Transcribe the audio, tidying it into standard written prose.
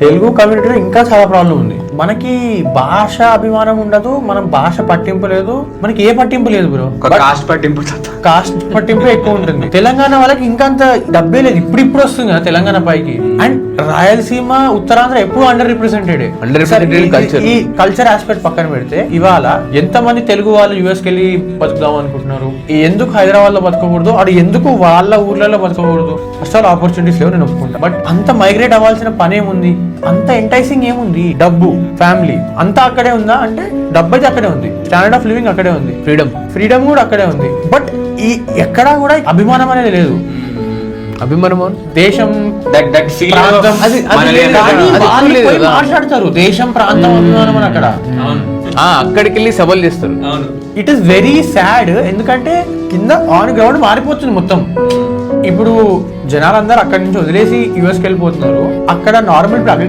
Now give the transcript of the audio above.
తెలుగు కమ్యూనిటీలో ఇంకా చాలా ప్రాబ్లం ఉంది. మనకి భాష అభిమానం ఉండదు, మనం భాష పట్టింపు లేదు, మనకి ఏ పట్టింపు లేదు బ్రో. కాస్ట్ పట్టింపు, కాస్ట్ పట్టింపు ఎక్కువ ఉంటుంది. తెలంగాణ వాళ్ళకి ఇంకా అంత డబ్బే లేదు, ఇప్పుడు వస్తుంది కదా తెలంగాణ పైకి. అండ్ రాయలసీమ ఉత్తరాంధ్ర ఎప్పుడు అండర్ రిప్రజెంటెడ్. ఈ కల్చర్ ఆస్పెక్ట్ పక్కన పెడితే ఇవాళ ఎంత మంది తెలుగు వాళ్ళు యుఎస్ కి వెళ్ళి బతుకుదాం అనుకుంటున్నారు, ఎందుకు హైదరాబాద్ లో బతకకూడదు, అది ఎందుకు వాళ్ళ ఊర్లలో బతకకూడదు? ఫస్ట్ ఆల్ ఆపర్చునిటీస్ లేవు, నేను ఒప్పుకుంటా. బట్ అంత మైగ్రేట్ అవ్వాల్సిన పని ఏముంది, అంత ఎంటైసింగ్ ఏముంది? డబ్బు, ఫ్యామిలీ అంతా అక్కడే ఉందా అంటే డబ్బు అయితే అక్కడే ఉంది, స్టాండర్డ్ ఆఫ్ లివింగ్ అక్కడే ఉంది, ఫ్రీడమ్ కూడా అక్కడే ఉంది. బట్ ఈ ఎక్కడా కూడా అభిమానం అనేది లేదు. అభిమానం, దేశం, మాట్లాడతారు దేశం ప్రాంతం అభిమానం అని అక్కడ. అక్కడికి వెళ్ళి సవాల్ చేస్తారు. It is very sad. ఎందుకంటే కింద ఆన్ గ్రౌండ్ మారిపోతుంది మొత్తం. ఇప్పుడు జనాలందరూ అక్కడి నుంచి వదిలేసి యుఎస్కి వెళ్ళిపోతున్నారు. అక్కడ నార్మల్